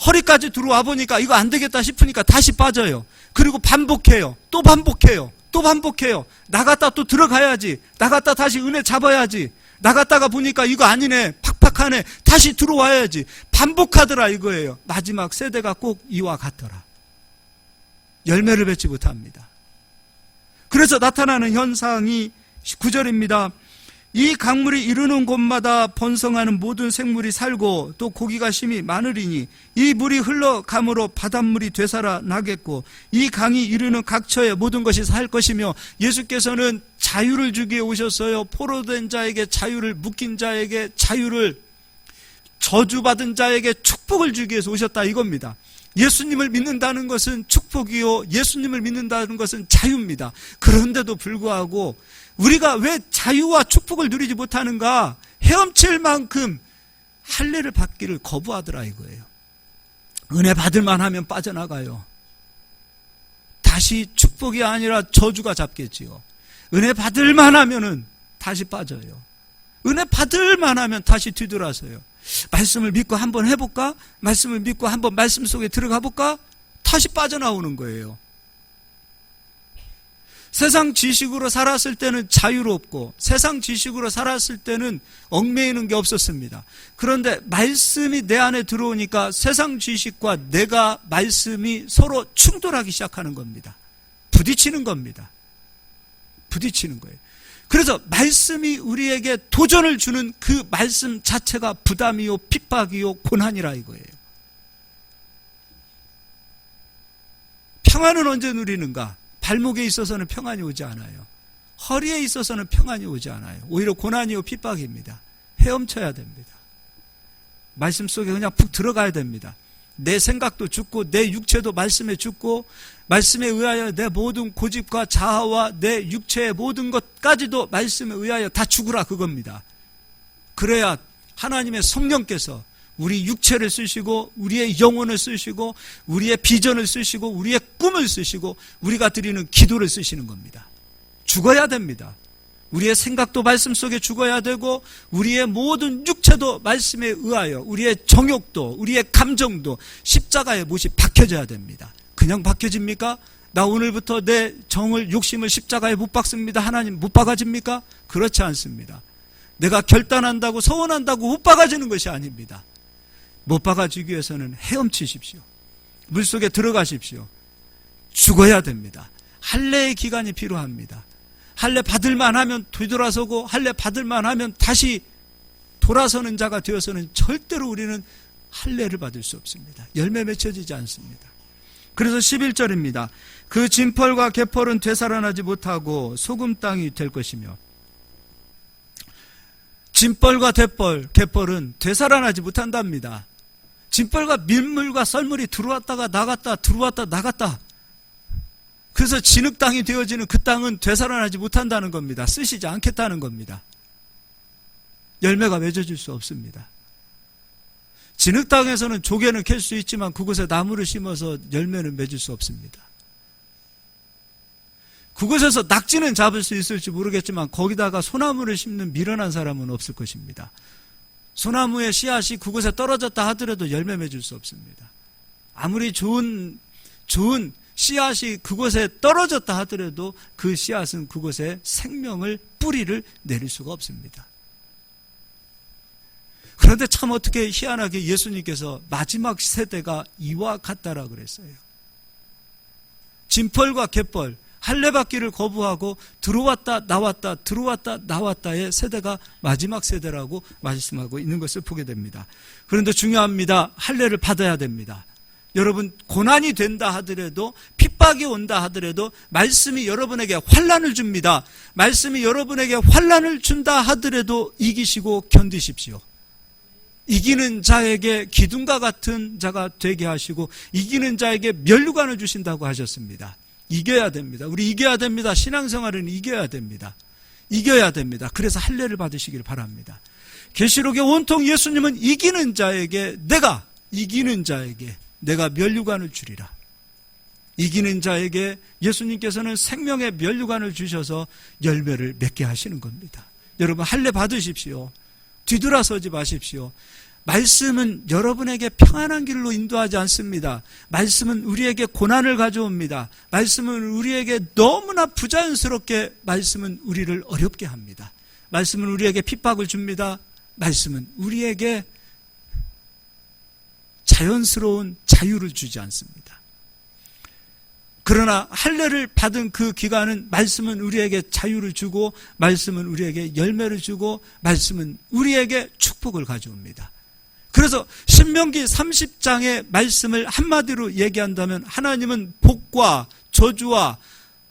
허리까지 들어와 보니까 이거 안 되겠다 싶으니까 다시 빠져요. 그리고 반복해요. 또 반복해요. 또 반복해요. 나갔다 또 들어가야지. 나갔다 다시 은혜 잡아야지. 나갔다가 보니까 이거 아니네. 팍팍하네. 다시 들어와야지. 반복하더라 이거예요. 마지막 세대가 꼭 이와 같더라. 열매를 맺지 못합니다. 그래서 나타나는 현상이 9절입니다. 이 강물이 이르는 곳마다 번성하는 모든 생물이 살고 또 고기가 심히 많으리니 이 물이 흘러감으로 바닷물이 되살아나겠고 이 강이 이르는 각처에 모든 것이 살 것이며, 예수께서는 자유를 주기 위해 오셨어요. 포로된 자에게 자유를, 묶인 자에게 자유를, 저주받은 자에게 축복을 주기 위해서 오셨다 이겁니다. 예수님을 믿는다는 것은 축복이요, 예수님을 믿는다는 것은 자유입니다. 그런데도 불구하고 우리가 왜 자유와 축복을 누리지 못하는가? 헤엄칠 만큼 할례를 받기를 거부하더라 이거예요. 은혜 받을만 하면 빠져나가요. 다시 축복이 아니라 저주가 잡겠지요. 은혜 받을만 하면은 다시 빠져요. 은혜 받을만 하면 다시 뒤돌아서요. 말씀을 믿고 한번 해볼까? 말씀을 믿고 한번 말씀 속에 들어가 볼까? 다시 빠져나오는 거예요. 세상 지식으로 살았을 때는 자유롭고 세상 지식으로 살았을 때는 얽매이는 게 없었습니다. 그런데 말씀이 내 안에 들어오니까 세상 지식과 내가, 말씀이 서로 충돌하기 시작하는 겁니다. 부딪히는 겁니다. 부딪히는 거예요. 그래서 말씀이 우리에게 도전을 주는 그 말씀 자체가 부담이요, 핍박이요, 고난이라 이거예요. 평안은 언제 누리는가? 발목에 있어서는 평안이 오지 않아요. 허리에 있어서는 평안이 오지 않아요. 오히려 고난이요, 핍박입니다. 헤엄쳐야 됩니다. 말씀 속에 그냥 푹 들어가야 됩니다. 내 생각도 죽고 내 육체도 말씀에 죽고 말씀에 의하여 내 모든 고집과 자아와 내 육체의 모든 것까지도 말씀에 의하여 다 죽으라 그겁니다. 그래야 하나님의 성령께서 우리 육체를 쓰시고 우리의 영혼을 쓰시고 우리의 비전을 쓰시고 우리의 꿈을 쓰시고 우리가 드리는 기도를 쓰시는 겁니다. 죽어야 됩니다. 우리의 생각도 말씀 속에 죽어야 되고 우리의 모든 육체도 말씀에 의하여 우리의 정욕도 우리의 감정도 십자가에 못이 박혀져야 됩니다. 그냥 박혀집니까? 나 오늘부터 내 정을, 욕심을 십자가에 못 박습니다. 하나님 못 박아집니까? 그렇지 않습니다. 내가 결단한다고 서원한다고 못 박아지는 것이 아닙니다. 못 박아지기 위해서는 헤엄치십시오. 물속에 들어가십시오. 죽어야 됩니다. 할례의 기간이 필요합니다. 할례 받을만 하면 되돌아서고 할례 받을만 하면 다시 돌아서는 자가 되어서는 절대로 우리는 할례를 받을 수 없습니다. 열매 맺혀지지 않습니다. 그래서 11절입니다. 그 진펄과 개펄은 되살아나지 못하고 소금 땅이 될 것이며, 진펄과 개펄은 되살아나지 못한답니다. 진펄과 밀물과 썰물이 들어왔다가 나갔다 들어왔다 나갔다. 그래서 진흙 땅이 되어지는 그 땅은 되살아나지 못한다는 겁니다. 쓰시지 않겠다는 겁니다. 열매가 맺어질 수 없습니다. 진흙 땅에서는 조개는 캘 수 있지만 그곳에 나무를 심어서 열매는 맺을 수 없습니다. 그곳에서 낙지는 잡을 수 있을지 모르겠지만 거기다가 소나무를 심는 미련한 사람은 없을 것입니다. 소나무의 씨앗이 그곳에 떨어졌다 하더라도 열매 맺을 수 없습니다. 아무리 좋은 씨앗이 그곳에 떨어졌다 하더라도 그 씨앗은 그곳에 생명을, 뿌리를 내릴 수가 없습니다. 그런데 참 어떻게 희한하게 예수님께서 마지막 세대가 이와 같다라 그랬어요. 진펄과 개펄, 할례 받기를 거부하고 들어왔다 나왔다 들어왔다 나왔다의 세대가 마지막 세대라고 말씀하고 있는 것을 보게 됩니다. 그런데 중요합니다. 할례를 받아야 됩니다. 여러분 고난이 된다 하더라도, 핍박이 온다 하더라도 말씀이 여러분에게 환난을 줍니다. 말씀이 여러분에게 환난을 준다 하더라도 이기시고 견디십시오. 이기는 자에게 기둥과 같은 자가 되게 하시고 이기는 자에게 면류관을 주신다고 하셨습니다. 이겨야 됩니다. 우리 이겨야 됩니다. 신앙생활은 이겨야 됩니다. 이겨야 됩니다. 그래서 할례를 받으시길 바랍니다. 계시록에 온통 예수님은 이기는 자에게 내가 면류관을 주리라. 이기는 자에게 예수님께서는 생명의 면류관을 주셔서 열매를 맺게 하시는 겁니다. 여러분 할례 받으십시오. 뒤돌아서지 마십시오. 말씀은 여러분에게 평안한 길로 인도하지 않습니다. 말씀은 우리에게 고난을 가져옵니다. 말씀은 우리에게 너무나 부자연스럽게 말씀은 우리를 어렵게 합니다. 말씀은 우리에게 핍박을 줍니다. 말씀은 우리에게 자연스러운 자유를 주지 않습니다. 그러나 할례를 받은 그 기간은 말씀은 우리에게 자유를 주고 말씀은 우리에게 열매를 주고 말씀은 우리에게 축복을 가져옵니다. 그래서 신명기 30장의 말씀을 한마디로 얘기한다면 하나님은 복과 저주와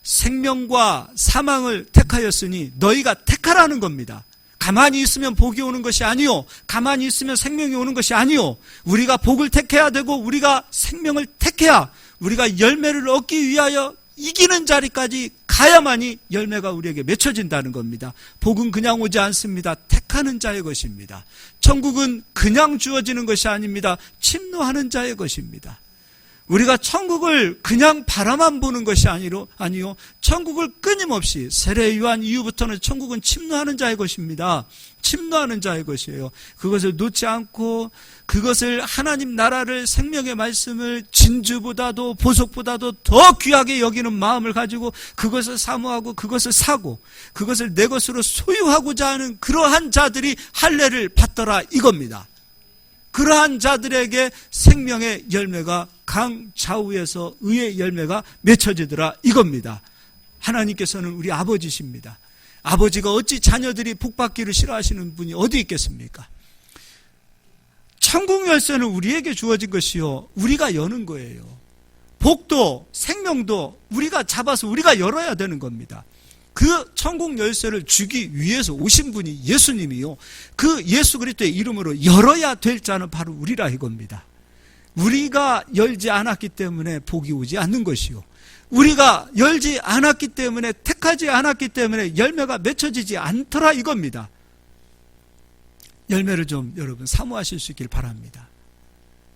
생명과 사망을 택하였으니 너희가 택하라는 겁니다. 가만히 있으면 복이 오는 것이 아니요, 가만히 있으면 생명이 오는 것이 아니요, 우리가 복을 택해야 되고 우리가 생명을 택해야 우리가 열매를 얻기 위하여 이기는 자리까지 가야만이 열매가 우리에게 맺혀진다는 겁니다. 복은 그냥 오지 않습니다. 택하는 자의 것입니다. 천국은 그냥 주어지는 것이 아닙니다. 침노하는 자의 것입니다. 우리가 천국을 그냥 바라만 보는 것이 아니요, 천국을 끊임없이 세례 요한 이후부터는 천국은 침노하는 자의 것입니다. 침노하는 자의 것이에요. 그것을 놓지 않고 그것을 하나님 나라를 생명의 말씀을 진주보다도 보석보다도 더 귀하게 여기는 마음을 가지고 그것을 사모하고 그것을 사고 그것을 내 것으로 소유하고자 하는 그러한 자들이 할례를 받더라 이겁니다. 그러한 자들에게 생명의 열매가 강 좌우에서 의의 열매가 맺혀지더라 이겁니다. 하나님께서는 우리 아버지십니다. 아버지가 어찌 자녀들이 복받기를 싫어하시는 분이 어디 있겠습니까? 천국 열쇠는 우리에게 주어진 것이요, 우리가 여는 거예요. 복도 생명도 우리가 잡아서 우리가 열어야 되는 겁니다. 그 천국 열쇠를 주기 위해서 오신 분이 예수님이요, 그 예수 그리스도의 이름으로 열어야 될 자는 바로 우리라 이겁니다. 우리가 열지 않았기 때문에 복이 오지 않는 것이요, 우리가 열지 않았기 때문에 택하지 않았기 때문에 열매가 맺혀지지 않더라 이겁니다. 열매를 좀 여러분 사모하실 수 있길 바랍니다.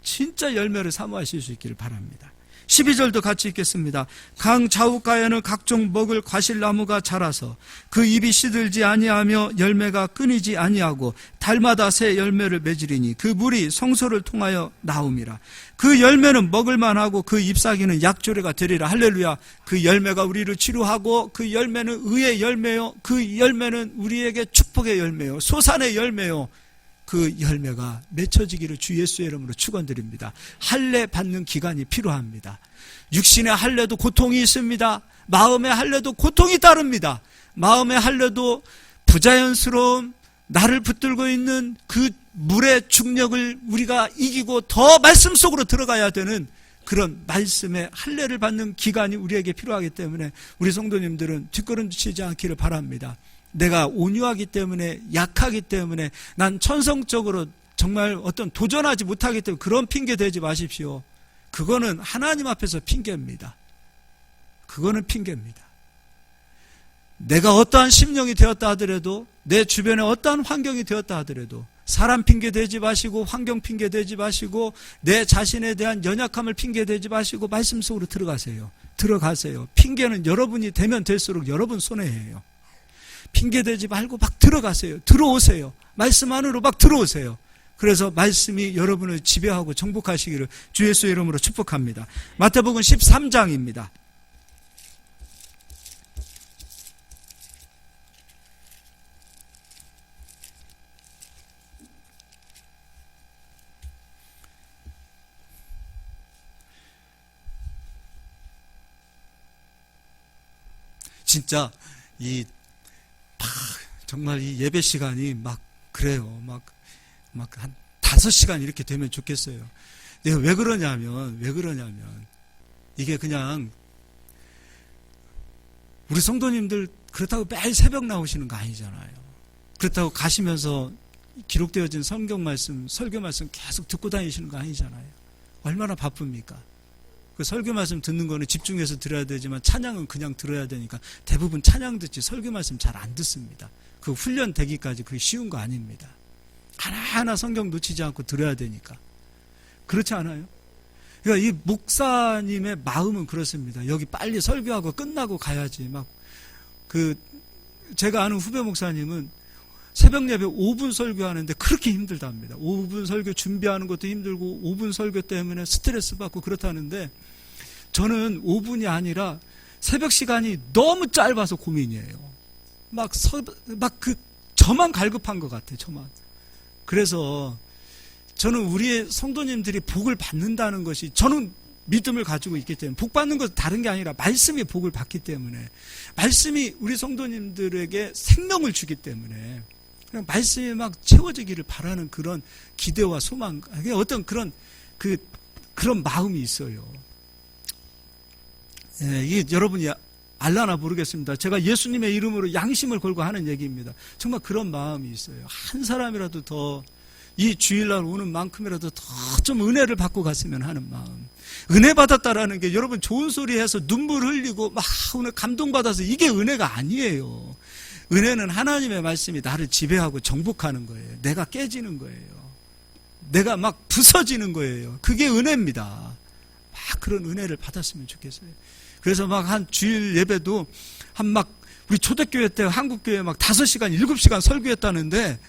진짜 열매를 사모하실 수 있기를 바랍니다. 12절도 같이 읽겠습니다. 강 좌우가에는 각종 먹을 과실나무가 자라서 그 잎이 시들지 아니하며 열매가 끊이지 아니하고 달마다 새 열매를 맺으리니 그 물이 성소를 통하여 나옴이라. 그 열매는 먹을만하고 그 잎사귀는 약조례가 되리라. 할렐루야. 그 열매가 우리를 치료하고 그 열매는 의의 열매요, 그 열매는 우리에게 축복의 열매요, 소산의 열매요. 그 열매가 맺혀지기를 주 예수의 이름으로 축원드립니다. 할례 받는 기간이 필요합니다. 육신의 할례도 고통이 있습니다. 마음의 할례도 고통이 따릅니다. 마음의 할례도 부자연스러운 나를 붙들고 있는 그 물의 중력을 우리가 이기고 더 말씀 속으로 들어가야 되는 그런 말씀의 할례를 받는 기간이 우리에게 필요하기 때문에 우리 성도님들은 뒷걸음치지 않기를 바랍니다. 내가 온유하기 때문에, 약하기 때문에, 난 천성적으로 정말 어떤 도전하지 못하기 때문에 그런 핑계 대지 마십시오. 그거는 하나님 앞에서 핑계입니다. 그거는 핑계입니다. 내가 어떠한 심령이 되었다 하더라도, 내 주변에 어떠한 환경이 되었다 하더라도 사람 핑계 대지 마시고 환경 핑계 대지 마시고 내 자신에 대한 연약함을 핑계 대지 마시고 말씀 속으로 들어가세요. 핑계는 여러분이 되면 될수록 여러분 손해예요. 핑계대지 말고 막 들어가세요. 들어오세요. 말씀 안으로 막 들어오세요. 그래서 말씀이 여러분을 지배하고 정복하시기를 주 예수의 이름으로 축복합니다. 마태복음 13장입니다. 진짜 정말 이 예배 시간이 막 그래요. 막 한 5시간 이렇게 되면 좋겠어요. 내가 왜 그러냐면 이게 그냥 우리 성도님들 그렇다고 매일 새벽 나오시는 거 아니잖아요. 그렇다고 가시면서 기록되어진 성경 말씀, 설교 말씀 계속 듣고 다니시는 거 아니잖아요. 얼마나 바쁩니까? 그 설교 말씀 듣는 거는 집중해서 들어야 되지만 찬양은 그냥 들어야 되니까 대부분 찬양 듣지 설교 말씀 잘 안 듣습니다. 그 훈련 되기까지 그게 쉬운 거 아닙니다. 하나하나 성경 놓치지 않고 들어야 되니까. 그렇지 않아요? 그러니까 이 목사님의 마음은 그렇습니다. 여기 빨리 설교하고 끝나고 가야지. 제가 아는 후배 목사님은 새벽 예배 5분 설교하는데 그렇게 힘들답니다. 5분 설교 준비하는 것도 힘들고 5분 설교 때문에 스트레스 받고 그렇다는데 저는 5분이 아니라 새벽 시간이 너무 짧아서 고민이에요. 저만 갈급한 것 같아요. 저만. 그래서 저는 우리의 성도님들이 복을 받는다는 것이 저는 믿음을 가지고 있기 때문에 복 받는 것은 다른 게 아니라 말씀이 복을 받기 때문에 말씀이 우리 성도님들에게 생명을 주기 때문에 그냥 말씀이 막 채워지기를 바라는 그런 기대와 소망, 어떤 그런 마음이 있어요. 예, 이게 여러분이 알라나 모르겠습니다. 제가 예수님의 이름으로 양심을 걸고 하는 얘기입니다. 정말 그런 마음이 있어요. 한 사람이라도 더 이 주일날 오는 만큼이라도 더 좀 은혜를 받고 갔으면 하는 마음. 은혜 받았다라는 게 여러분 좋은 소리 해서 눈물 흘리고 막 오늘 감동받아서 이게 은혜가 아니에요. 은혜는 하나님의 말씀이 나를 지배하고 정복하는 거예요. 내가 깨지는 거예요. 내가 막 부서지는 거예요. 그게 은혜입니다. 막 그런 은혜를 받았으면 좋겠어요. 그래서 막 한 주일 예배도 우리 초대교회 때 한국교회 막 5시간, 7시간 설교했다는데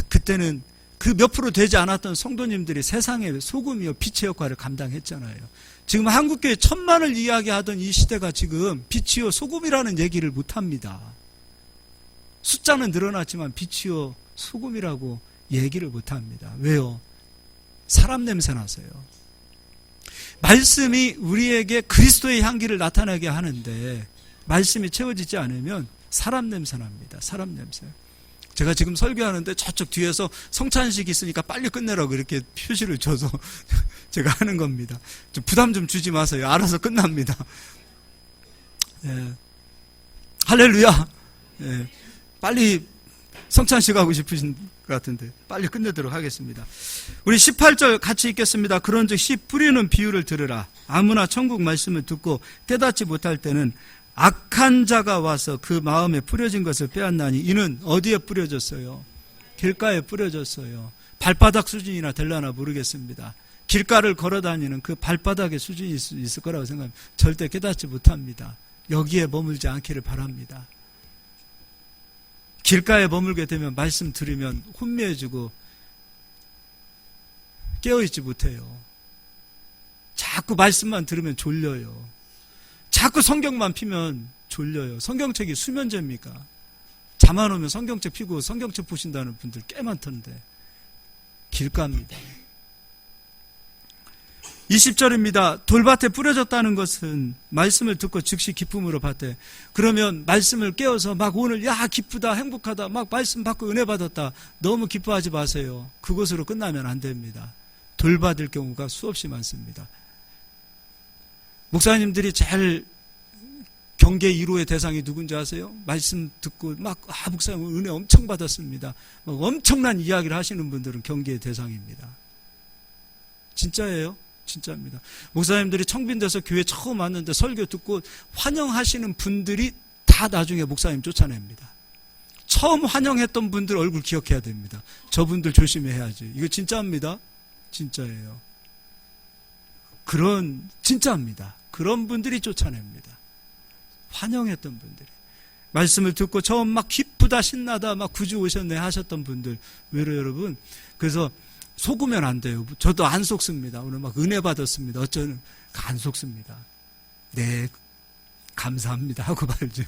그때는 그 몇 프로 되지 않았던 성도님들이 세상의 소금이요 빛의 역할을 감당했잖아요. 지금 한국교회 1000만을 이야기하던 이 시대가 지금 빛이요 소금이라는 얘기를 못합니다. 숫자는 늘어났지만 빛이요 소금이라고 얘기를 못합니다. 왜요? 사람 냄새 나서요. 말씀이 우리에게 그리스도의 향기를 나타나게 하는데 말씀이 채워지지 않으면 사람 냄새 납니다. 사람 냄새. 제가 지금 설교하는데 저쪽 뒤에서 성찬식 있으니까 빨리 끝내라고 이렇게 표시를 줘서 제가 하는 겁니다. 좀 부담 좀 주지 마세요. 알아서 끝납니다. 예. 할렐루야. 예. 빨리 성찬식 하고 싶으신 것 같은데 빨리 끝내도록 하겠습니다. 우리 18절 같이 읽겠습니다. 그런즉 씨 뿌리는 비유를 들으라. 아무나 천국 말씀을 듣고 깨닫지 못할 때는 악한 자가 와서 그 마음에 뿌려진 것을 빼앗나니 이는 어디에 뿌려졌어요? 길가에 뿌려졌어요. 발바닥 수준이나 될려나 모르겠습니다. 길가를 걸어다니는 그 발바닥의 수준이 있을 거라고 생각합니다. 절대 깨닫지 못합니다. 여기에 머물지 않기를 바랍니다. 길가에 머물게 되면 말씀 들으면 혼미해지고 깨어있지 못해요. 자꾸 말씀만 들으면 졸려요. 자꾸 성경만 피면 졸려요. 성경책이 수면제입니까? 잠 안 오면 성경책 피고 성경책 보신다는 분들 꽤 많던데 길가입니다. 20절입니다. 돌밭에 뿌려졌다는 것은 말씀을 듣고 즉시 기쁨으로 받되 그러면 말씀을 깨워서 막 오늘 기쁘다 행복하다 막 말씀 받고 은혜 받았다 너무 기뻐하지 마세요. 그것으로 끝나면 안 됩니다. 돌받을 경우가 수없이 많습니다. 목사님들이 제일 경계 1호의 대상이 누군지 아세요? 말씀 듣고 목사님 은혜 엄청 받았습니다. 엄청난 이야기를 하시는 분들은 경계의 대상입니다. 진짜예요? 진짜입니다. 목사님들이 청빈돼서 교회 처음 왔는데 설교 듣고 환영하시는 분들이 다 나중에 목사님 쫓아냅니다. 처음 환영했던 분들 얼굴 기억해야 됩니다. 저분들 조심해야지. 이거 진짜입니다. 진짜예요. 진짜입니다. 그런 분들이 쫓아냅니다. 환영했던 분들이. 말씀을 듣고 처음 막 기쁘다 신나다 막 구주 오셨네 하셨던 분들. 왜요 여러분? 그래서 속으면 안 돼요. 저도 안 속습니다. 오늘 막 은혜 받았습니다. 어쩌면 안 속습니다. 네, 감사합니다 하고 말죠.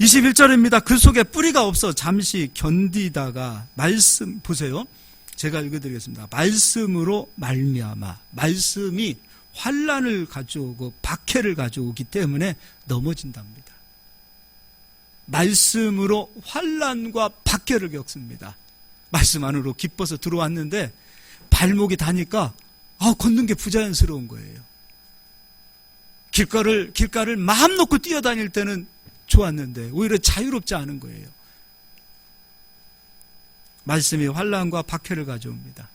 21절입니다. 그 속에 뿌리가 없어 잠시 견디다가 말씀 보세요. 제가 읽어드리겠습니다. 말씀으로 말미암아 말씀이 환난을 가져오고 박해를 가져오기 때문에 넘어진답니다. 말씀으로 환난과 박해를 겪습니다. 말씀 안으로 기뻐서 들어왔는데 발목이 다니까 걷는 게 부자연스러운 거예요. 길가를 마음 놓고 뛰어다닐 때는 좋았는데 오히려 자유롭지 않은 거예요. 말씀이 환난과 박해를 가져옵니다.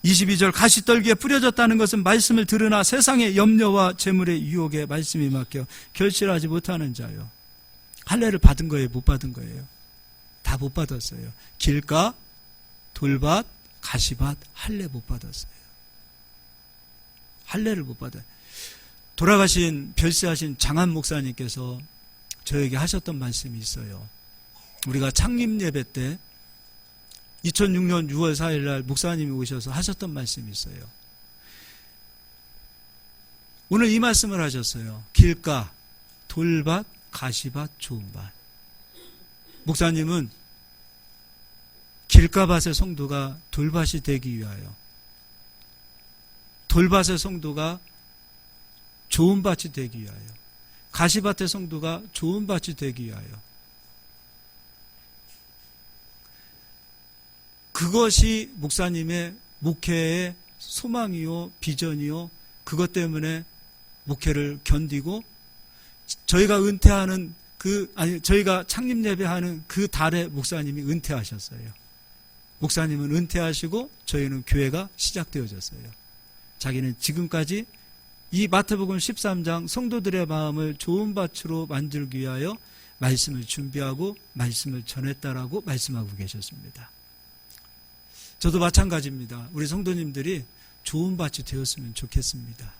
22절 가시떨기에 뿌려졌다는 것은 말씀을 들으나 세상의 염려와 재물의 유혹에 말씀이 맡겨 결실하지 못하는 자요. 할례를 받은 거예요? 못 받은 거예요? 다 못 받았어요. 길가, 돌밭, 가시밭, 할례 못 받았어요. 할례를 못 받아요. 돌아가신 별세하신 장한 목사님께서 저에게 하셨던 말씀이 있어요. 우리가 창립 예배 때 2006년 6월 4일 날 목사님이 오셔서 하셨던 말씀이 있어요. 오늘 이 말씀을 하셨어요. 길가, 돌밭, 가시밭, 좋은 밭. 목사님은 길가밭의 성도가 돌밭이 되기 위하여, 돌밭의 성도가 좋은 밭이 되기 위하여, 가시밭의 성도가 좋은 밭이 되기 위하여, 그것이 목사님의 목회의 소망이요, 비전이요, 그것 때문에 목회를 견디고, 저희가 저희가 창립 예배하는 그 달에 목사님이 은퇴하셨어요. 목사님은 은퇴하시고 저희는 교회가 시작되어졌어요. 자기는 지금까지 이 마태복음 13장 성도들의 마음을 좋은 밭으로 만들기 위하여 말씀을 준비하고 말씀을 전했다라고 말씀하고 계셨습니다. 저도 마찬가지입니다. 우리 성도님들이 좋은 밭이 되었으면 좋겠습니다.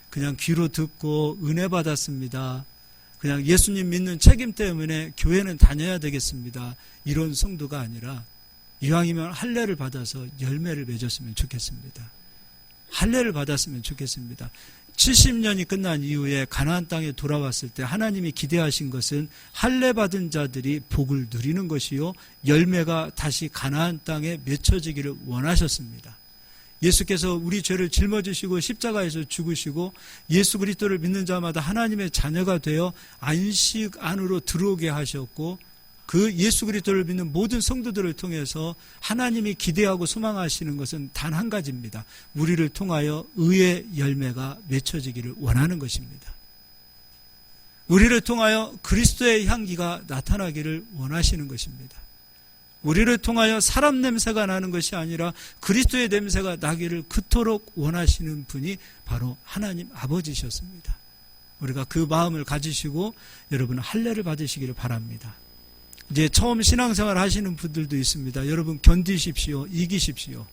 그냥 귀로 듣고 은혜 받았습니다. 그냥 예수님 믿는 책임 때문에 교회는 다녀야 되겠습니다. 이런 성도가 아니라 이왕이면 할례를 받아서 열매를 맺었으면 좋겠습니다. 할례를 받았으면 좋겠습니다. 70년이 끝난 이후에 가나안 땅에 돌아왔을 때 하나님이 기대하신 것은 할례 받은 자들이 복을 누리는 것이요, 열매가 다시 가나안 땅에 맺혀지기를 원하셨습니다. 예수께서 우리 죄를 짊어지시고 십자가에서 죽으시고 예수 그리스도를 믿는 자마다 하나님의 자녀가 되어 안식 안으로 들어오게 하셨고, 그 예수 그리스도를 믿는 모든 성도들을 통해서 하나님이 기대하고 소망하시는 것은 단 한 가지입니다. 우리를 통하여 의의 열매가 맺혀지기를 원하는 것입니다. 우리를 통하여 그리스도의 향기가 나타나기를 원하시는 것입니다. 우리를 통하여 사람 냄새가 나는 것이 아니라 그리스도의 냄새가 나기를 그토록 원하시는 분이 바로 하나님 아버지셨습니다. 우리가 그 마음을 가지시고 여러분 할례를 받으시기를 바랍니다. 이제 처음 신앙생활 하시는 분들도 있습니다. 여러분 견디십시오. 이기십시오.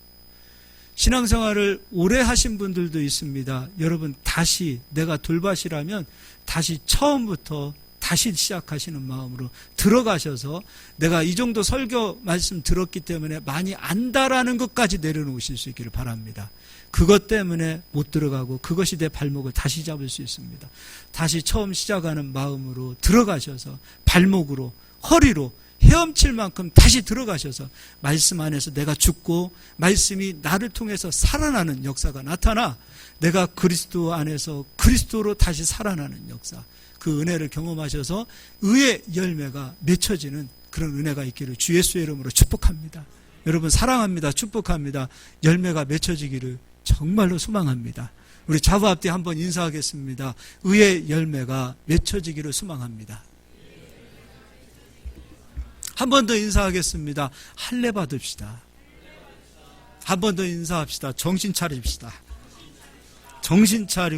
신앙생활을 오래 하신 분들도 있습니다. 여러분 다시 내가 돌밭이라면 다시 처음부터 다시 시작하시는 마음으로 들어가셔서 내가 이 정도 설교 말씀 들었기 때문에 많이 안다라는 것까지 내려놓으실 수 있기를 바랍니다. 그것 때문에 못 들어가고 그것이 내 발목을 다시 잡을 수 있습니다. 다시 처음 시작하는 마음으로 들어가셔서 발목으로 허리로 헤엄칠 만큼 다시 들어가셔서 말씀 안에서 내가 죽고 말씀이 나를 통해서 살아나는 역사가 나타나 내가 그리스도 안에서 그리스도로 다시 살아나는 역사, 그 은혜를 경험하셔서 의의 열매가 맺혀지는 그런 은혜가 있기를 주 예수의 이름으로 축복합니다. 여러분 사랑합니다. 축복합니다. 열매가 맺혀지기를 정말로 소망합니다. 우리 좌우 앞뒤 한번 인사하겠습니다. 의의 열매가 맺혀지기를 소망합니다. 한 번 더 인사하겠습니다. 할례 받읍시다. 한 번 더 인사합시다. 정신 차립시다. 정신 차리고